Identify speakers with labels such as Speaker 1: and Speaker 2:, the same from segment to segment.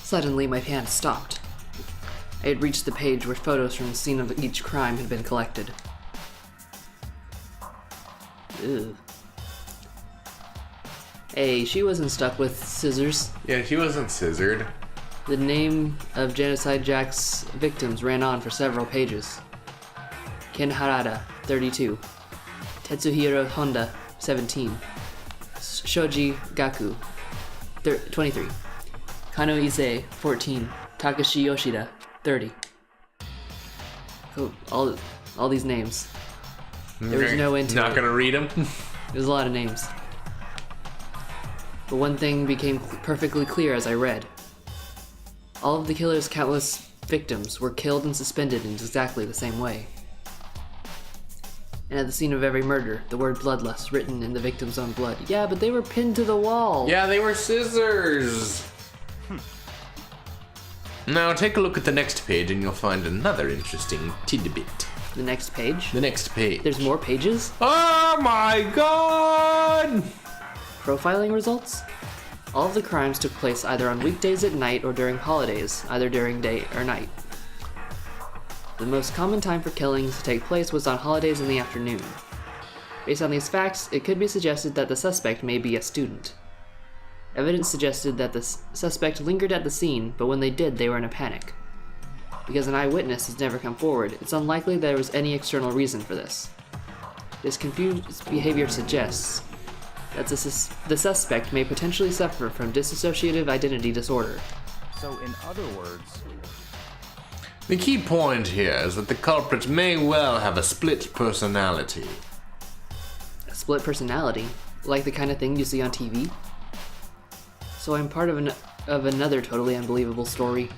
Speaker 1: Suddenly, my hand stopped. I had reached the page where photos from the scene of each crime had been collected. Ew. Hey, she wasn't stuck with scissors.
Speaker 2: Yeah, she wasn't scissored.
Speaker 1: The name of Genocide Jack's victims ran on for several pages. Ken Harada, 32. Tetsuhiro Honda, 17. Shoji Gaku, 23. Kano Ise, 14. Takashi Yoshida, 30. Oh, all these names. There was no end to it.
Speaker 2: Not gonna read them?
Speaker 1: There's a lot of names. But one thing became perfectly clear as I read. All of the killer's countless victims were killed and suspended in exactly the same way. And at the scene of every murder, the word bloodlust written in the victim's own blood. Yeah, but they were pinned to the wall.
Speaker 2: Yeah, they were scissors. Now take a look at the next page and you'll find another interesting tidbit.
Speaker 1: The next page?
Speaker 2: The next page.
Speaker 1: There's more pages?
Speaker 2: Oh my god!
Speaker 1: Profiling results? All of the crimes took place either on weekdays at night or during holidays, either during day or night. The most common time for killings to take place was on holidays in the afternoon. Based on these facts, it could be suggested that the suspect may be a student. Evidence suggested that the suspect lingered at the scene, but when they did, they were in a panic. Because an eyewitness has never come forward, it's unlikely there was any external reason for this. This confused behavior suggests that the suspect may potentially suffer from dissociative identity disorder.
Speaker 3: So in other words...
Speaker 2: The key point here is that the culprit may well have a split personality.
Speaker 1: A split personality? Like the kind of thing you see on TV? So I'm part of another totally unbelievable story.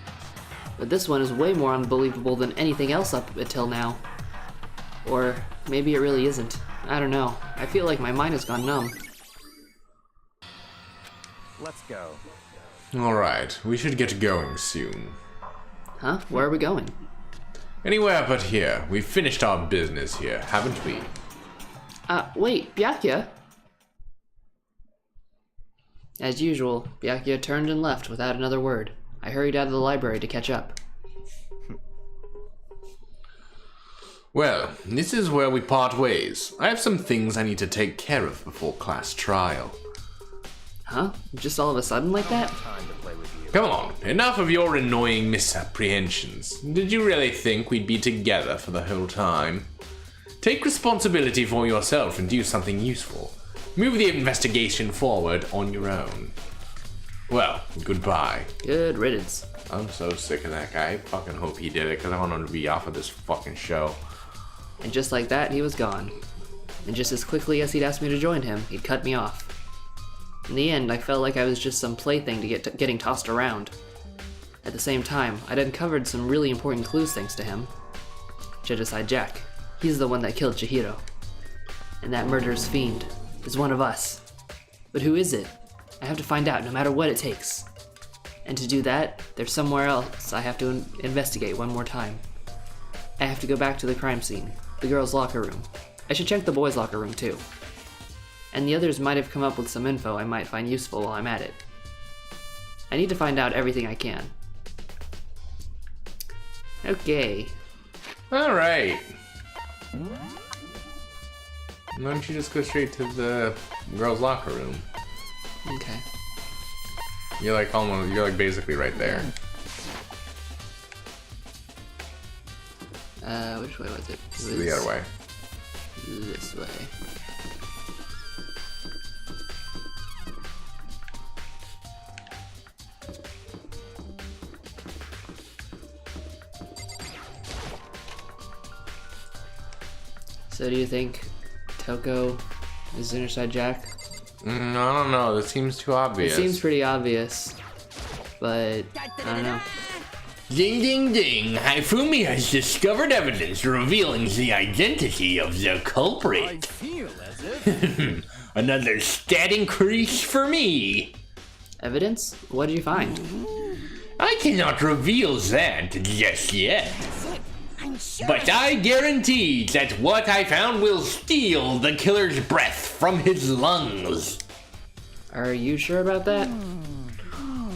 Speaker 1: But this one is way more unbelievable than anything else up until now. Or maybe it really isn't. I don't know. I feel like my mind has gone numb.
Speaker 3: Let's go.
Speaker 2: Alright, we should get going soon.
Speaker 1: Huh? Where are we going?
Speaker 2: Anywhere but here. We've finished our business here, haven't we?
Speaker 1: Wait, Byakuya? As usual, Byakuya turned and left without another word. I hurried out of the library to catch up.
Speaker 2: Well, this is where we part ways. I have some things I need to take care of before class trial.
Speaker 1: Huh? Just all of a sudden like that?
Speaker 3: Time to play with you.
Speaker 2: Come on, enough of your annoying misapprehensions. Did you really think we'd be together for the whole time? Take responsibility for yourself and do something useful. Move the investigation forward on your own. Well, goodbye.
Speaker 1: Good riddance.
Speaker 2: I'm so sick of that guy. I fucking hope he did it, because I want him to be off of this fucking show.
Speaker 1: And just like that, he was gone. And just as quickly as he'd asked me to join him, he'd cut me off. In the end, I felt like I was just some plaything to getting tossed around. At the same time, I'd uncovered some really important clues thanks to him. Genocide Jack. He's the one that killed Chihiro. And that murderous fiend is one of us. But who is it? I have to find out no matter what it takes. And to do that, there's somewhere else I have to investigate one more time. I have to go back to the crime scene, the girls' locker room. I should check the boys' locker room too. And the others might have come up with some info I might find useful while I'm at it. I need to find out everything I can. Okay.
Speaker 2: Alright. Why don't you just go straight to the girls' locker room?
Speaker 1: Okay.
Speaker 2: You're like basically right there.
Speaker 1: Which way was it?
Speaker 2: This is the other way.
Speaker 1: This way. So do you think Toko is Genocide Jack?
Speaker 2: I don't know, that seems too obvious.
Speaker 1: It seems pretty obvious, but I don't know.
Speaker 2: Ding ding ding, Haifumi has discovered evidence revealing the identity of the
Speaker 3: I
Speaker 2: culprit.
Speaker 3: feel as if...
Speaker 2: Another stat increase for me.
Speaker 1: Evidence? What did you find?
Speaker 2: I cannot reveal that just yet. But I guarantee that what I found will steal the killer's breath from his lungs.
Speaker 1: Are you sure about that?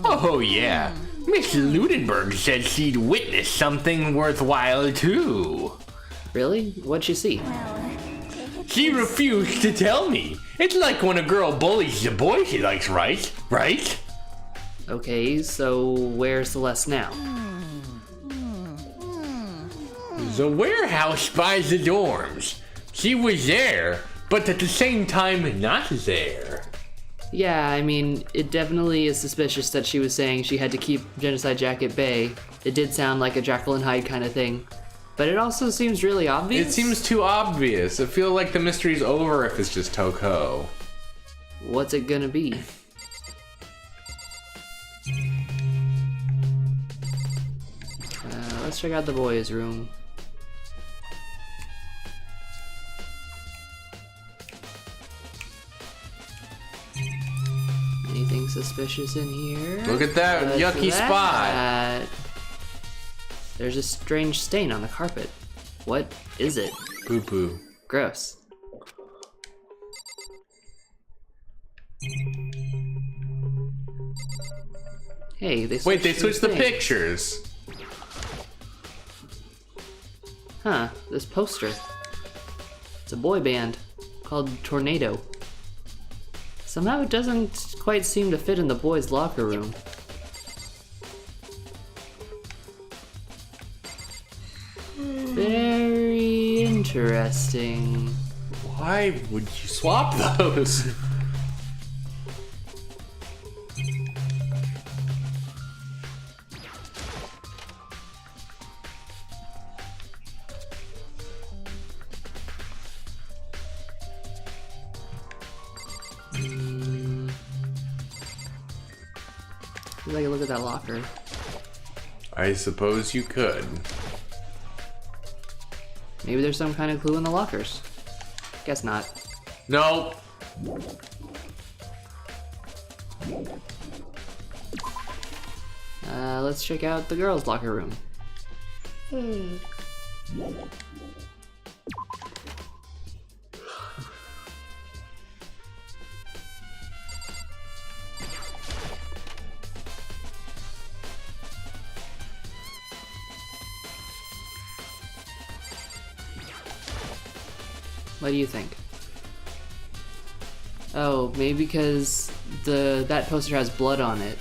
Speaker 2: Oh yeah, Miss Ludenberg said she'd witnessed something worthwhile too.
Speaker 1: Really? What'd she see?
Speaker 2: She refused to tell me. It's like when a girl bullies the boy she likes, right? Right?
Speaker 1: Okay, so where's Celeste now?
Speaker 2: The warehouse by the dorms. She was there, but at the same time not there.
Speaker 1: Yeah, I mean, it definitely is suspicious that she was saying she had to keep Genocide Jack at bay. It did sound like a Jekyll and Hyde kind of thing. But it also seems really obvious.
Speaker 2: It seems too obvious. I feel like the mystery's over if it's just Toko.
Speaker 1: What's it gonna be? Let's check out the boys' room. Anything suspicious in here?
Speaker 2: Look at that yucky spot.
Speaker 1: There's a strange stain on the carpet. What is it?
Speaker 2: Poo-poo.
Speaker 1: Gross. Hey, they
Speaker 2: Wait, they switched the
Speaker 1: thing.
Speaker 2: pictures.
Speaker 1: Huh, this poster. It's a boy band called Tornado. Somehow it doesn't quite seem to fit in the boys' locker room. Very interesting.
Speaker 2: Why would you swap those?
Speaker 1: Let's take a look at that locker.
Speaker 2: I suppose you could.
Speaker 1: Maybe there's some kind of clue in the lockers. Guess not.
Speaker 2: No.
Speaker 1: Let's check out the girls' locker room. What do you think? Oh, maybe because that poster has blood on it.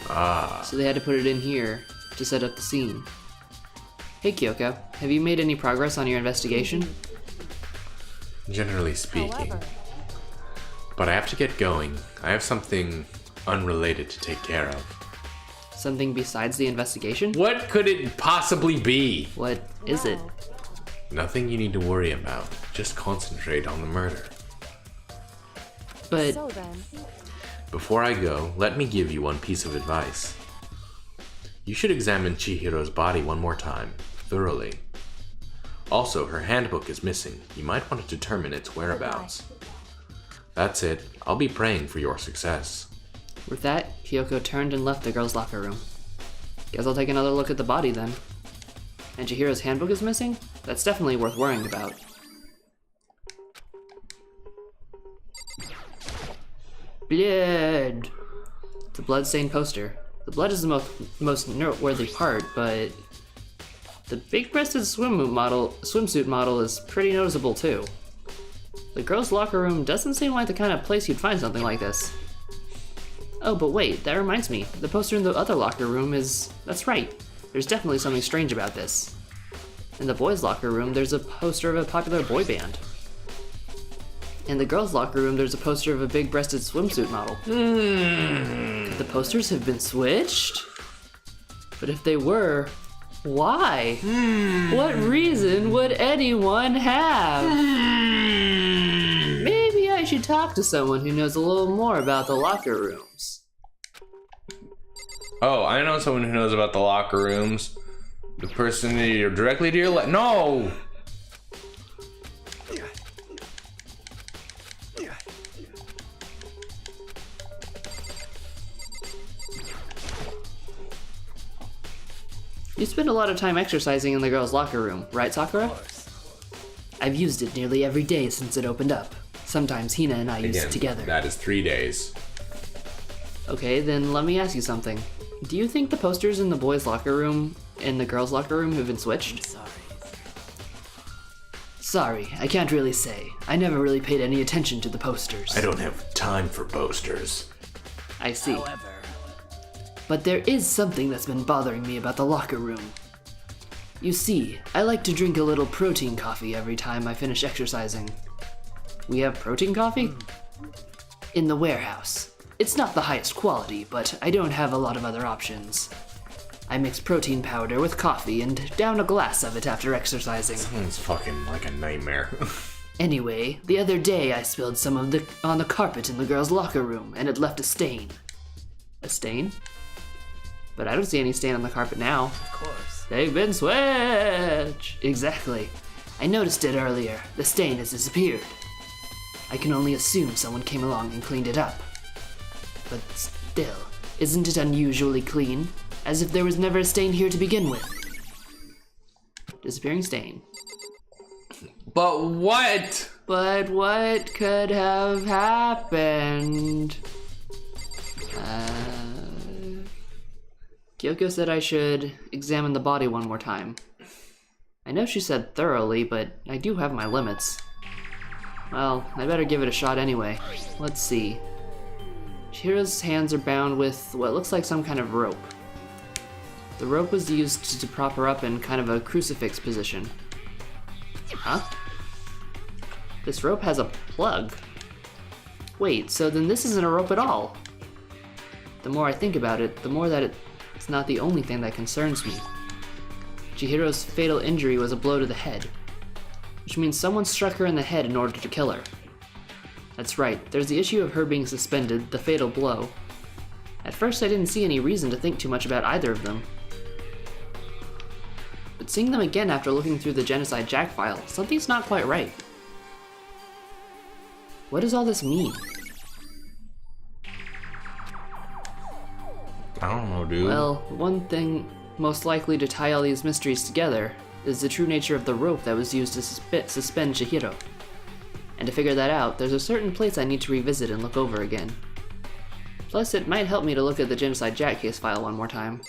Speaker 2: Ah.
Speaker 1: So they had to put it in here to set up the scene. Hey Kyoko, have you made any progress on your investigation?
Speaker 2: Generally speaking. But I have to get going. I have something unrelated to take care of.
Speaker 1: Something besides the investigation?
Speaker 2: What could it possibly be?
Speaker 1: What is it?
Speaker 2: Nothing you need to worry about. Just concentrate on the murder.
Speaker 1: But
Speaker 4: So then,
Speaker 2: Before I go, let me give you one piece of advice. You should examine Chihiro's body one more time, thoroughly. Also, her handbook is missing. You might want to determine its whereabouts. That's it. I'll be praying for your success.
Speaker 1: with that, Kyoko turned and left the girls' locker room. Guess I'll take another look at the body then. And Chihiro's handbook is missing? That's definitely worth worrying about. Blood! It's a blood-stained poster. The blood is the most noteworthy part, but the big-breasted swimsuit model is pretty noticeable too. The girls' locker room doesn't seem like the kind of place you'd find something like this. Oh, but wait, that reminds me. The poster in the other locker room is... That's right. There's definitely something strange about this. In the boys' locker room, there's a poster of a popular boy band. In the girls' locker room, there's a poster of a big-breasted swimsuit model. Could the posters have been switched? But if they were, why? What reason would anyone have? Maybe I should talk to someone who knows a little more about the locker rooms.
Speaker 2: Oh, I know someone who knows about the locker rooms. The person you're directly to your left. No!
Speaker 1: You spend a lot of time exercising in the girls' locker room, right, Sakura? I've used it nearly every day since it opened up. Sometimes Hina and I use it together.
Speaker 2: That is 3 days.
Speaker 1: Okay, then let me ask you something. Do you think the posters in the boys' locker room and the girls' locker room have been switched? Sorry, I can't really say. I never really paid any attention to the posters.
Speaker 2: I don't have time for posters.
Speaker 1: I see. But there is something that's been bothering me about the locker room. You see, I like to drink a little protein coffee every time I finish exercising. We have protein coffee? In the warehouse. It's not the highest quality, but I don't have a lot of other options. I mix protein powder with coffee and down a glass of it after exercising.
Speaker 2: Sounds fucking like a nightmare.
Speaker 1: Anyway, the other day I spilled some of on the carpet in the girls' locker room, and it left a stain. A stain? But I don't see any stain on the carpet now.
Speaker 3: Of course.
Speaker 1: They've been switched! Exactly. I noticed it earlier. The stain has disappeared. I can only assume someone came along and cleaned it up. But still, isn't it unusually clean? As if there was never a stain here to begin with. Disappearing stain.
Speaker 2: But what?
Speaker 1: But what could have happened? Kyoko said I should examine the body one more time. I know she said thoroughly, but I do have my limits. Well, I better give it a shot anyway. Let's see. Chihiro's hands are bound with what looks like some kind of rope. The rope was used to prop her up in kind of a crucifix position. Huh? This rope has a plug. Wait, so then this isn't a rope at all. The more I think about it, the more that it's not the only thing that concerns me. Chihiro's fatal injury was a blow to the head, which means someone struck her in the head in order to kill her. That's right, there's the issue of her being suspended, the fatal blow. At first I didn't see any reason to think too much about either of them. But seeing them again after looking through the Genocide Jack file, something's not quite right. What does all this mean?
Speaker 2: I don't know, dude.
Speaker 1: Well, one thing most likely to tie all these mysteries together is the true nature of the rope that was used to suspend Chihiro. And to figure that out, there's a certain place I need to revisit and look over again. Plus, it might help me to look at the Genocide Jack case file one more time.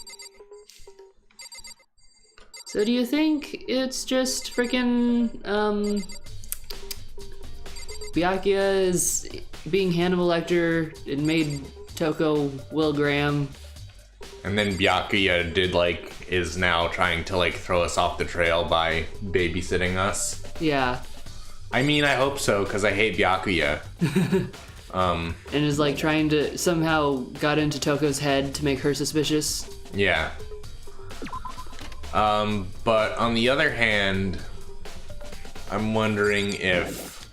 Speaker 1: So do you think it's just freaking, Byakuya is being Hannibal Lecter and made Toko Will Graham?
Speaker 2: And then Byakuya is now trying to throw us off the trail by babysitting us.
Speaker 1: Yeah.
Speaker 2: I mean, I hope so, because I hate Byakuya.
Speaker 1: And is trying to somehow got into Toko's head to make her suspicious.
Speaker 2: Yeah. But on the other hand, I'm wondering if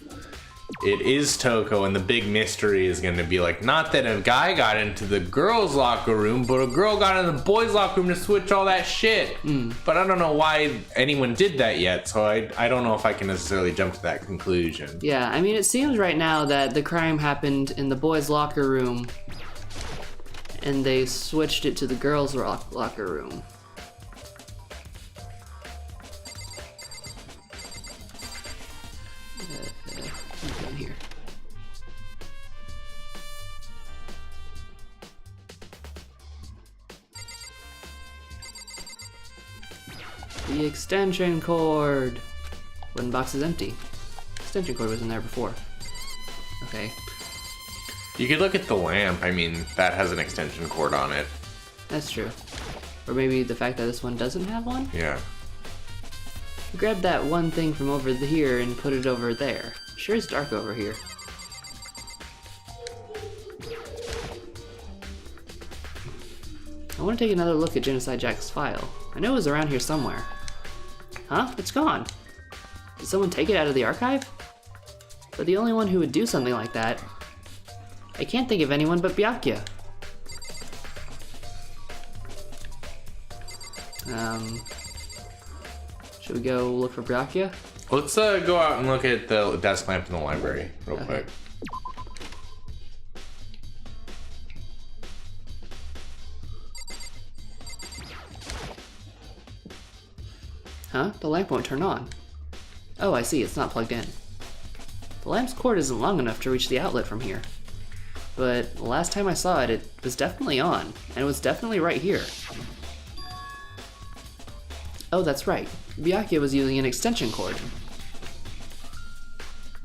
Speaker 2: it is Toko and the big mystery is going to be not that a guy got into the girls' locker room, but a girl got in the boys' locker room to switch all that shit. But I don't know why anyone did that yet, so I don't know if I can necessarily jump to that conclusion.
Speaker 1: Yeah, I mean, it seems right now that the crime happened in the boys' locker room and they switched it to the girls' locker room. What's down here? The extension cord. Wooden box is empty. Extension cord was in there before. Okay.
Speaker 2: You could look at the lamp. I mean, that has an extension cord on it.
Speaker 1: That's true. Or maybe the fact that this one doesn't have one?
Speaker 2: Yeah.
Speaker 1: Grab that one thing from over here and put it over there. Sure is dark over here. I want to take another look at Genocide Jack's file. I know it was around here somewhere. Huh? It's gone. Did someone take it out of the archive? But the only one who would do something like that... I can't think of anyone but Byakuya. Should we go look for Byakuya?
Speaker 2: Let's go out and look at the desk lamp in the library real quick.
Speaker 1: Huh? The lamp won't turn on. Oh, I see. It's not plugged in. The lamp's cord isn't long enough to reach the outlet from here. but last time I saw it, it was definitely on, and it was definitely right here. Oh, that's right. Byakuya was using an extension cord.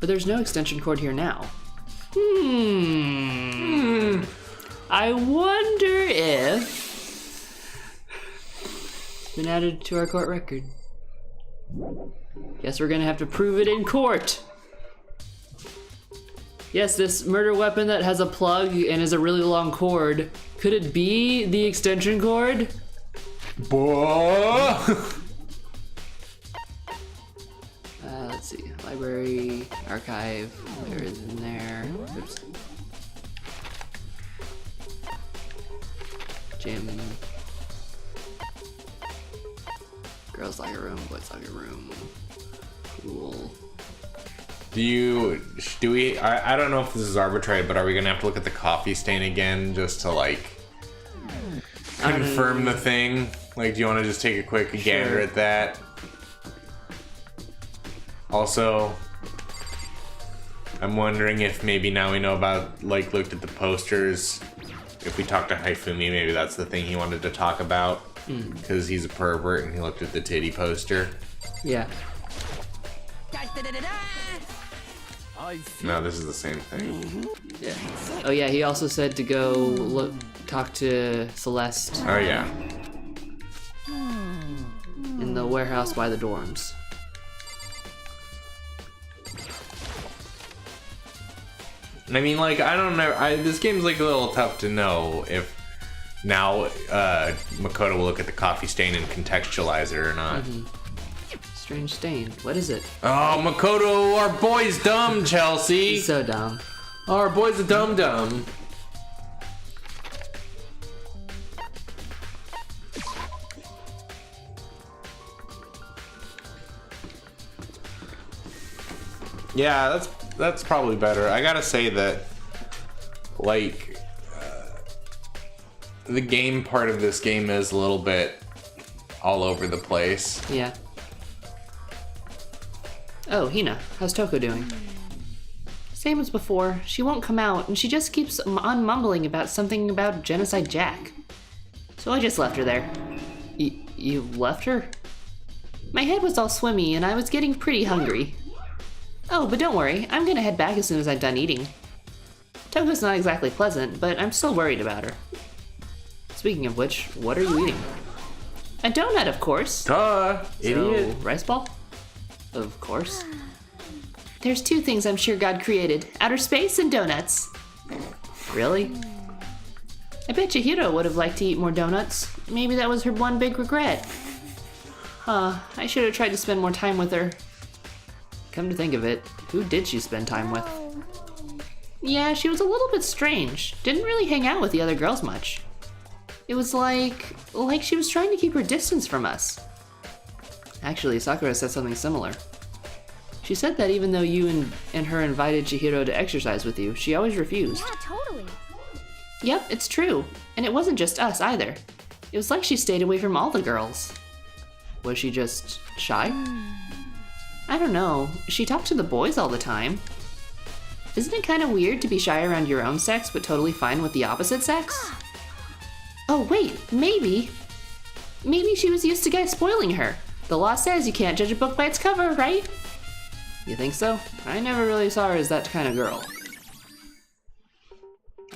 Speaker 1: But there's no extension cord here now. I wonder if it's been added to our court record. Guess we're gonna have to prove it in court. Yes, this murder weapon that has a plug and is a really long cord. Could it be the extension cord?
Speaker 2: Boy.
Speaker 1: Let's see. Library, archive. There is in there. Oops. Gym. Girls locker room, boys locker room. Cool.
Speaker 2: Do we, I don't know if this is arbitrary, but are we gonna have to look at the coffee stain again just to like confirm the thing? Like, do you want to just take a quick gander at that? Also, I'm wondering if maybe now we know about, like, looked at the posters, if we talk to Haifumi, maybe that's the thing he wanted to talk about. Because he's a pervert and he looked at the titty poster.
Speaker 1: Yeah.
Speaker 2: No, this is the same thing.
Speaker 1: Yeah. Oh yeah, he also said to go talk to Celeste
Speaker 2: Oh yeah.
Speaker 1: in the warehouse by the dorms.
Speaker 2: I mean, like, I don't know. This game's like a little tough to know if now Makoto will look at the coffee stain and contextualize it or not.
Speaker 1: Strange stain. What is it?
Speaker 2: Oh, Makoto, our boy's dumb, Chelsea.
Speaker 1: He's so dumb.
Speaker 2: Our boy's a dum-dum. Yeah, that's probably better. I gotta say that, like, the game part of this game is a little bit all over the place.
Speaker 1: Yeah. Oh, Hina, how's Toko doing? Same as before. She won't come out, and she just keeps on mumbling about something about Genocide Jack. So I just left her there. You left her? My head was all swimmy, and I was getting pretty hungry. Oh, but don't worry, I'm gonna head back as soon as I'm done eating. Toko's not exactly pleasant, but I'm still worried about her. Speaking of which, what are you eating? A donut, of course.
Speaker 2: Duh, idiot.
Speaker 1: So, rice ball? Of course. There's two things I'm sure God created, outer space and donuts. Really? I bet Chihiro would have liked to eat more donuts. Maybe that was her one big regret. Huh, I should have tried to spend more time with her. Come to think of it, who did she spend time with? Yeah, she was a little bit strange. Didn't really hang out with the other girls much. It was like she was trying to keep her distance from us. Actually, Sakura said something similar. She said that even though you and her invited Chihiro to exercise with you, she always refused.
Speaker 4: Yeah, totally.
Speaker 1: Yep, it's true. And it wasn't just us either. It was like she stayed away from all the girls. Was she just shy? I don't know. She talked to the boys all the time. Isn't it kind of weird to be shy around your own sex but totally fine with the opposite sex? Oh wait, maybe she was used to guys spoiling her. The law says you can't judge a book by its cover, right? You think so? I never really saw her as that kind of girl.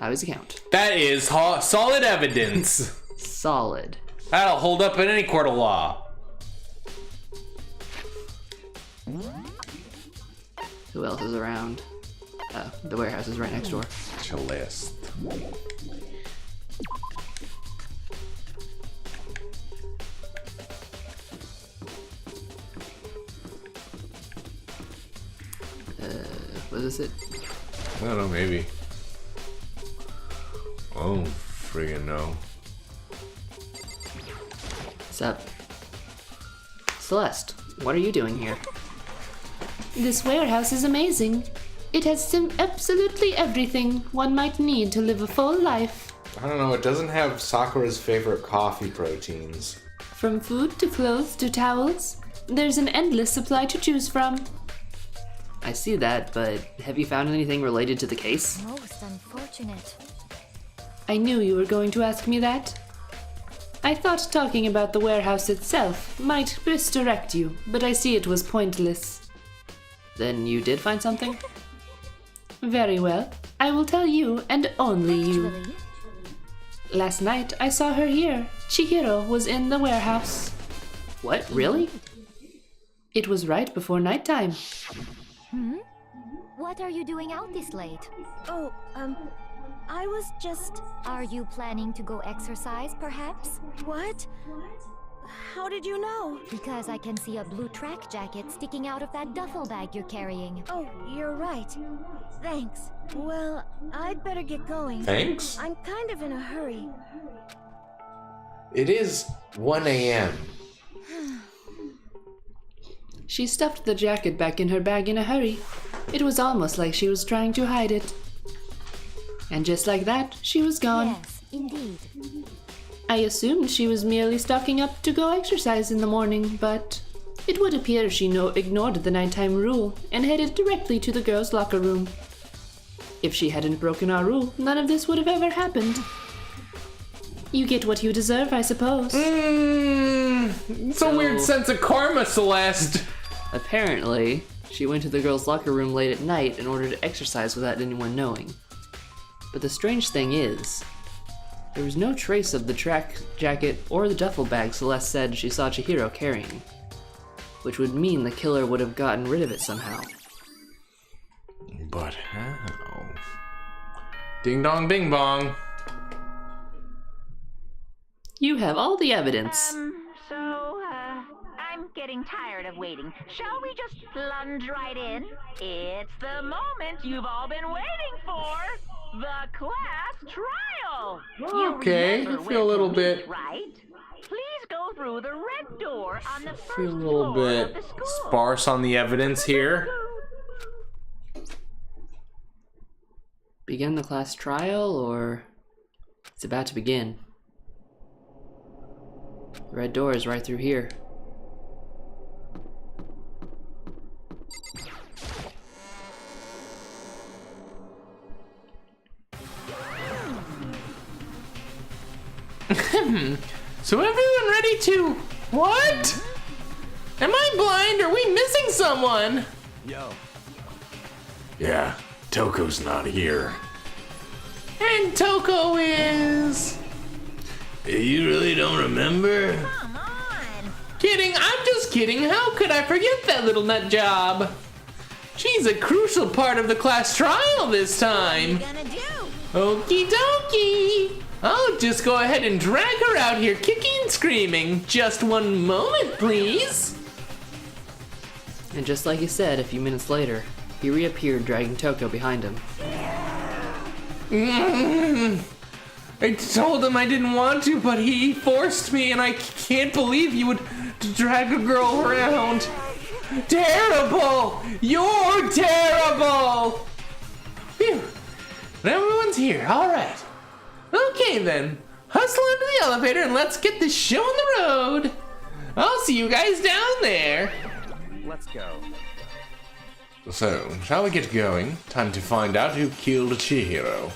Speaker 1: I was a count.
Speaker 2: That is solid evidence.
Speaker 1: Solid.
Speaker 2: That'll hold up in any court of law.
Speaker 1: Who else is around? The warehouse is right next door.
Speaker 2: Celeste.
Speaker 1: What is it?
Speaker 2: I don't know, maybe. Oh, friggin' no.
Speaker 1: What's up? Celeste, what are you doing here? This warehouse is amazing. It has absolutely everything one might need to live a full life.
Speaker 2: I don't know, it doesn't have Sakura's favorite coffee proteins.
Speaker 1: From food to clothes to towels, there's an endless supply to choose from. I see that, but have you found anything related to the case?
Speaker 4: Most unfortunate.
Speaker 1: I knew you were going to ask me that. I thought talking about the warehouse itself might misdirect you, but I see it was pointless. Then you did find something? Very well. I will tell you and only you.
Speaker 4: Actually,
Speaker 1: Last night I saw her here. Chihiro was in the warehouse. What? Really? It was right before nighttime.
Speaker 4: what are you doing out this late?
Speaker 5: Oh, I was just...
Speaker 4: Are you planning to go exercise, perhaps?
Speaker 5: What? How did you know?
Speaker 4: Because I can see a blue track jacket sticking out of that duffel bag you're carrying.
Speaker 5: Oh, you're right. Thanks. Well, I'd better get going.
Speaker 2: Thanks?
Speaker 5: I'm kind of in a hurry.
Speaker 2: It is 1 a.m.
Speaker 1: She stuffed the jacket back in her bag in a hurry. It was almost like she was trying to hide it. And just like that, she was gone.
Speaker 4: Yes, indeed.
Speaker 1: I assumed she was merely stocking up to go exercise in the morning, but it would appear she ignored the nighttime rule and headed directly to the girls' locker room. If she hadn't broken our rule, none of this would have ever happened. You get what you deserve, I suppose.
Speaker 2: It's a weird sense of karma, Celeste.
Speaker 1: Apparently, she went to the girls' locker room late at night in order to exercise without anyone knowing. But the strange thing is, there was no trace of the track jacket or the duffel bag Celeste said she saw Chihiro carrying, which would mean the killer would have gotten rid of it somehow.
Speaker 2: But how? Ding dong bing bong.
Speaker 1: You have all the evidence.
Speaker 6: I'm getting tired of waiting. Shall we just plunge right in? It's the moment you've all been waiting for. The class trial.
Speaker 2: Okay,
Speaker 6: You remember
Speaker 2: I feel a
Speaker 6: where
Speaker 2: little
Speaker 6: to
Speaker 2: bit-
Speaker 6: meet, right? Please go through the red door on the first
Speaker 2: Feel a little
Speaker 6: floor of
Speaker 2: bit
Speaker 6: the school.
Speaker 2: sparse on the evidence here.
Speaker 1: Begin the class trial, or it's about to begin? The red door is right through here.
Speaker 2: So everyone ready to... What? Am I blind? Are we missing someone?
Speaker 3: Yo.
Speaker 2: Yeah, Toko's not here. And Toko is... You really don't remember?
Speaker 6: Come on.
Speaker 2: Kidding, I'm just kidding. How could I forget that little nut job? She's a crucial part of the class trial this time.
Speaker 6: Gonna do.
Speaker 2: Okie dokie. I'll just go ahead and drag her out here kicking and screaming. Just one moment, please.
Speaker 1: And just like he said, a few minutes later, he reappeared dragging Toko behind him.
Speaker 2: I told him I didn't want to, but he forced me, and I can't believe he would drag a girl around. Terrible! You're terrible! Phew. Everyone's here, alright. Okay then, hustle into the elevator and let's get this show on the road. I'll see you guys down there.
Speaker 3: Let's go.
Speaker 2: So, shall we get going? Time to find out who killed Chihiro.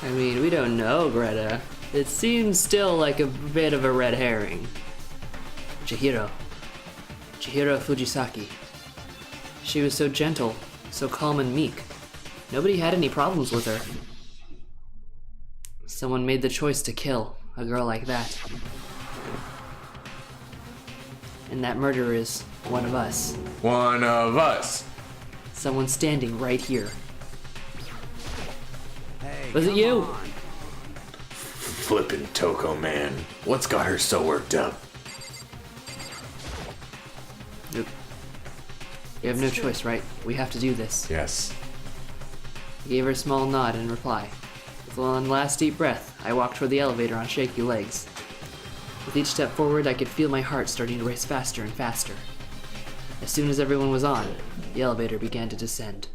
Speaker 1: I mean, we don't know, Greta. It seems still like a bit of a red herring. Chihiro Fujisaki. She was so gentle, so calm and meek. Nobody had any problems with her. Someone made the choice to kill a girl like that. And that murderer is one of us.
Speaker 2: One of us.
Speaker 1: Someone standing right here.
Speaker 3: Hey,
Speaker 1: Was it
Speaker 3: come
Speaker 1: you?
Speaker 3: on.
Speaker 2: Flippin' Toko, man. What's got her so worked up?
Speaker 1: Nope. We have no choice, right? We have to do this.
Speaker 2: Yes.
Speaker 1: I gave her a small nod in reply. With one last deep breath, I walked toward the elevator on shaky legs. With each step forward, I could feel my heart starting to race faster and faster. As soon as everyone was on, the elevator began to descend.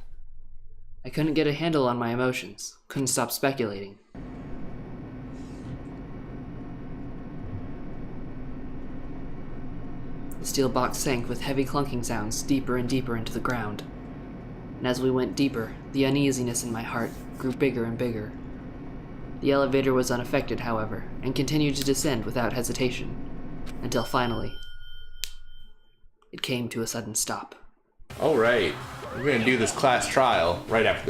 Speaker 1: I couldn't get a handle on my emotions, couldn't stop speculating. The steel box sank with heavy clunking sounds deeper and deeper into the ground. and as we went deeper, the uneasiness in my heart grew bigger and bigger. The elevator was unaffected, however, and continued to descend without hesitation, until finally, it came to a sudden stop.
Speaker 2: Alright, we're gonna do this class trial right after this.